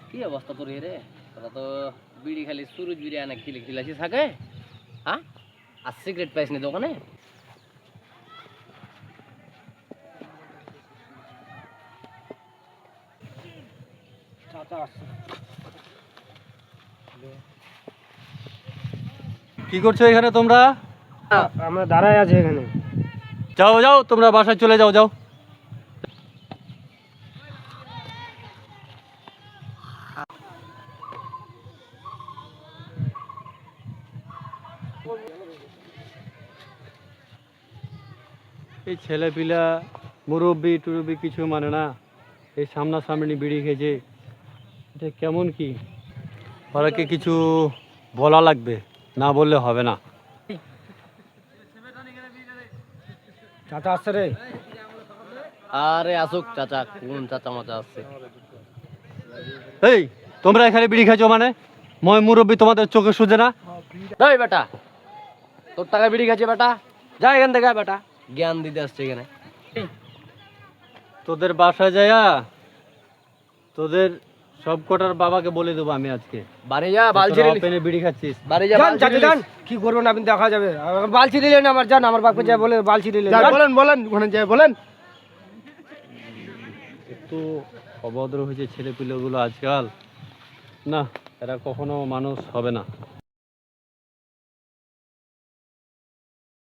কি অবস্থা তোর রে? তোরা তো বিড়ি খালি সুরুজ বিড়ি আনে খিলাছিস থাকে, হ্যাঁ? আর সিগারেট পাইস নি দোকানে? কি করছো এখানে তোমরা? আমরা দাঁড়ায় আছি এখানে। যাও যাও, তোমরা বাসায় চলে যাও যাও। এই ছেলে পিলা মুরব্বি টুরব্বি কিছু মানে না, এই সামনাসামনি বিড়ি খেয়েছে, এটা কেমন কি? ওরাকে কিছু বলা লাগবে, না বললে হবে না। চাচা আসছে রে। আরে আসুক চাচা, কোন চাচা মাচা আসছে? এই তোমরা এখানে বিড়ি খাইছো মানে? মই মুরব্বি তোমাদের চোখে সুজে না? এই বেটা, তোর টাকা বিড়ি খাচ্ছে বেটা, যা এখান থেকে বেটা, জ্ঞান দিতে আসছে এখানে। তোদের বাসায় যাইয়া তোদের সব কটার বাবাকে বলে দেবো আমি আজকে। বাড়ি যা, বালছি তোরা ওপেনে বিড়ি খাচ্ছিস। বাড়ি যা, যান চাচা যান, কি করবেন আপনি দেখা যাবে। বালছি দিলেন আমার, যান আমার বাপকে যা বলে বালছি দিলেন। বলেন বলেন, ওখানে যাই বলেন। একটু অভদ্র হয়েছে ছেলে পিলেগুলো আজকাল, না এরা কখনো মানুষ হবে না।